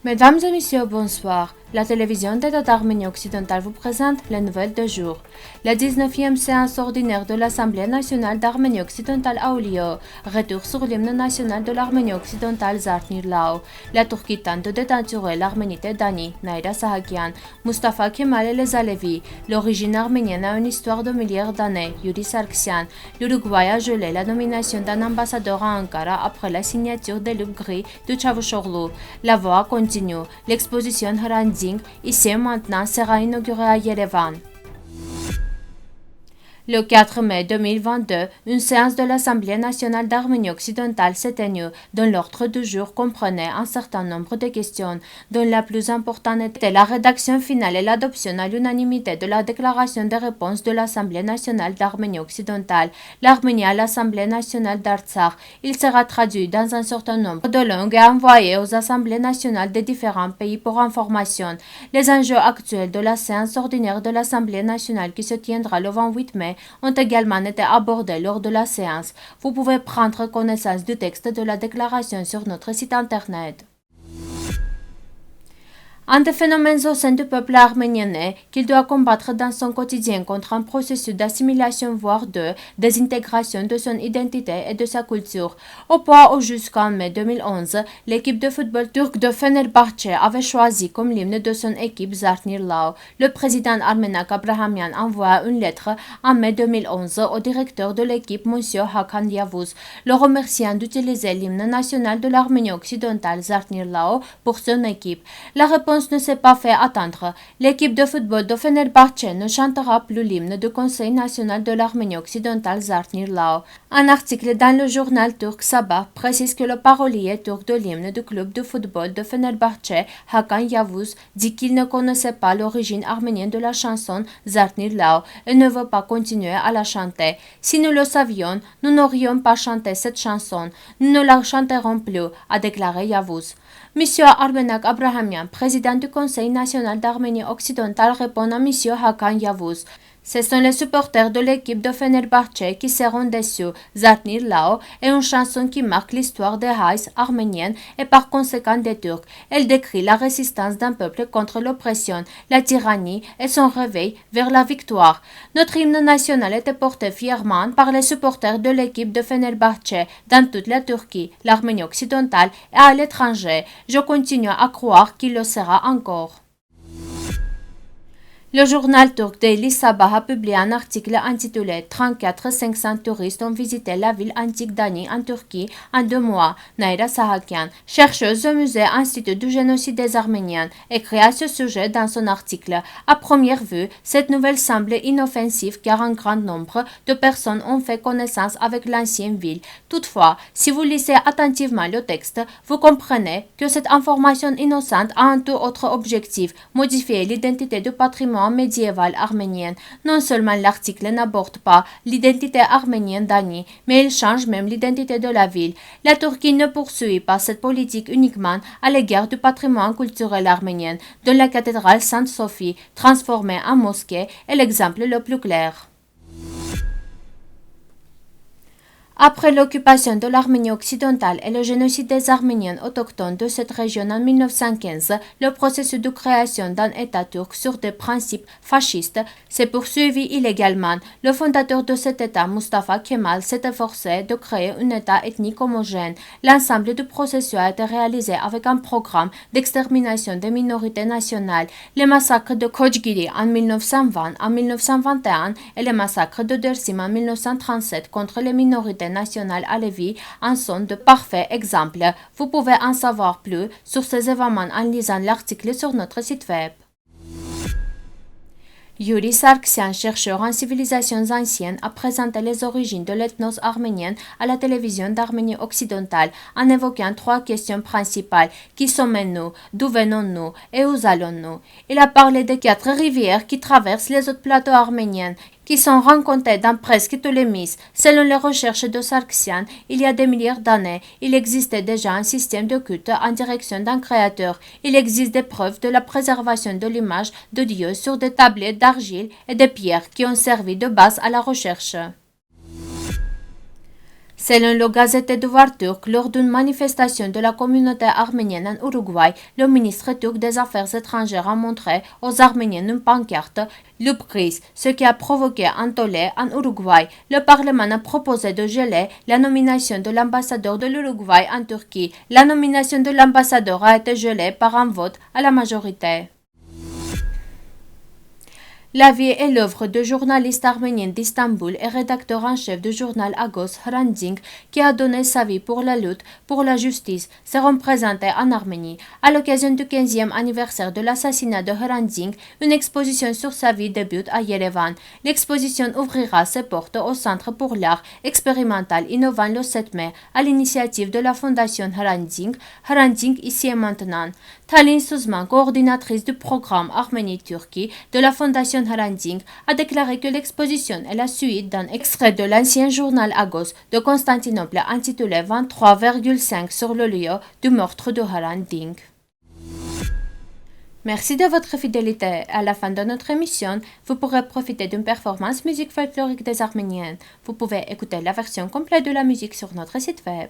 Mesdames et messieurs, bonsoir. La télévision d'État d'Arménie occidentale vous présente les nouvelles du jour. La 19e séance ordinaire de l'Assemblée nationale d'Arménie occidentale a eu lieu. Retour sur l'hymne national de l'Arménie occidentale Zartnir-Lao. La Turquie tente de dénaturer l'arménité d'Ani, Naïra Sahakian, Mustafa Kemal et les Alevis. L'origine arménienne a une histoire de milliers d'années. Yuri Sargsyan. L'Uruguay a gelé la nomination d'un ambassadeur à Ankara après la signature des Loup Gris de Çavuşoğlu. La voie continue. L'exposition Hranding, ici et maintenant, sera inaugurée à Yerevan. Le 4 mai 2022, une séance de l'Assemblée nationale d'Arménie occidentale s'est tenue, dont l'ordre du jour comprenait un certain nombre de questions, dont la plus importante était la rédaction finale et l'adoption à l'unanimité de la déclaration de réponse de l'Assemblée nationale d'Arménie occidentale, l'Arménie à l'Assemblée nationale d'Artsakh. Il sera traduit dans un certain nombre de langues et envoyé aux assemblées nationales des différents pays pour information. Les enjeux actuels de la séance ordinaire de l'Assemblée nationale qui se tiendra le 28 mai ont également été abordés lors de la séance. Vous pouvez prendre connaissance du texte de la déclaration sur notre site internet. Un des phénomènes au sein du peuple arménien est qu'il doit combattre dans son quotidien contre un processus d'assimilation voire de désintégration de son identité et de sa culture. Au point où jusqu'en mai 2011, l'équipe de football turc de Fenerbahçe avait choisi comme hymne de son équipe Zartnir-Lao. Le président Armenak Abrahamian envoie une lettre en mai 2011 au directeur de l'équipe, M. Hakan Yavuz, le remerciant d'utiliser l'hymne national de l'Arménie occidentale Zartnir-Lao pour son équipe. La réponse ne s'est pas fait attendre. L'équipe de football de Fenerbahçe ne chantera plus l'hymne du Conseil national de l'Arménie occidentale Zartnir-Lao. Un article dans le journal turc Sabah précise que le parolier turc de l'hymne du club de football de Fenerbahçe, Hakan Yavuz, dit qu'il ne connaissait pas l'origine arménienne de la chanson Zartnir-Lao et ne veut pas continuer à la chanter. Si nous le savions, nous n'aurions pas chanté cette chanson. Nous ne la chanterons plus, a déclaré Yavuz. Monsieur Armenak Abrahamian, président du Conseil national d'Arménie occidentale, répond à Monsieur Hakan Yavuz. Ce sont les supporters de l'équipe de Fenerbahçe qui seront déçus. Zartnir-Lao est une chanson qui marque l'histoire des Haïs arméniennes et par conséquent des Turcs. Elle décrit la résistance d'un peuple contre l'oppression, la tyrannie et son réveil vers la victoire. Notre hymne national était porté fièrement par les supporters de l'équipe de Fenerbahçe dans toute la Turquie, l'Arménie occidentale et à l'étranger. Je continue à croire qu'il le sera encore. Le journal turc Daily Sabah a publié un article intitulé 34 500 touristes ont visité la ville antique d'Ani en Turquie en 2 mois. Naïra Sahakian, chercheuse au musée Institut du génocide des Arméniens, écrit à ce sujet dans son article. À première vue, cette nouvelle semble inoffensive car un grand nombre de personnes ont fait connaissance avec l'ancienne ville. Toutefois, si vous lisez attentivement le texte, vous comprenez que cette information innocente a un tout autre objectif, modifier l'identité du patrimoine médiéval arménienne. Non seulement l'article n'aborde pas l'identité arménienne d'Ani, mais il change même l'identité de la ville. La Turquie ne poursuit pas cette politique uniquement à l'égard du patrimoine culturel arménien, dont la cathédrale Sainte-Sophie, transformée en mosquée, est l'exemple le plus clair. Après l'occupation de l'Arménie occidentale et le génocide des Arméniens autochtones de cette région en 1915, le processus de création d'un État turc sur des principes fascistes s'est poursuivi illégalement. Le fondateur de cet État, Mustafa Kemal, s'est efforcé de créer un État ethnique homogène. L'ensemble du processus a été réalisé avec un programme d'extermination des minorités nationales. Les massacres de Koçgiri en 1920 en 1921 et les massacres de Dersim en 1937 contre les minorités nationales alevis en sont de parfaits exemples. Vous pouvez en savoir plus sur ces événements en lisant l'article sur notre site web. Yuri Sargsyan, chercheur en civilisations anciennes, a présenté les origines de l'ethnos arménien à la télévision d'Arménie occidentale en évoquant 3 questions principales. Qui sommes-nous? D'où venons-nous? Et où allons-nous? Il a parlé des 4 rivières qui traversent les autres plateaux arméniens, qui sont rencontrés dans presque tous les mythes. Selon les recherches de Sargsyan, il y a des milliers d'années, il existait déjà un système de culte en direction d'un créateur. Il existe des preuves de la préservation de l'image de Dieu sur des tablettes d'argile et de pierres qui ont servi de base à la recherche. Selon le Gazette Devoir turc, lors d'une manifestation de la communauté arménienne en Uruguay, le ministre turc des Affaires étrangères a montré aux Arméniens une pancarte Lubkris, ce qui a provoqué un tollé en Uruguay. Le Parlement a proposé de geler la nomination de l'ambassadeur de l'Uruguay en Turquie. La nomination de l'ambassadeur a été gelée par un vote à la majorité. La vie et l'œuvre du journaliste arménien d'Istanbul et rédacteur en chef du journal Agos, Hrant Dink, qui a donné sa vie pour la lutte pour la justice, seront présentés en Arménie. À l'occasion du 15e anniversaire de l'assassinat de Hrant Dink, une exposition sur sa vie débute à Yerevan. L'exposition ouvrira ses portes au Centre pour l'art expérimental innovant le 7 mai à l'initiative de la Fondation Hrant Dink ici et maintenant. Talin Suzman, coordinatrice du programme Arménie-Turquie de la Fondation Hrant Dink, a déclaré que l'exposition est la suite d'un extrait de l'ancien journal Agos de Constantinople intitulé 23,5 sur le lieu du meurtre de Hrant Dink. Merci de votre fidélité. À la fin de notre émission, vous pourrez profiter d'une performance musique folklorique des Arméniennes. Vous pouvez écouter la version complète de la musique sur notre site web.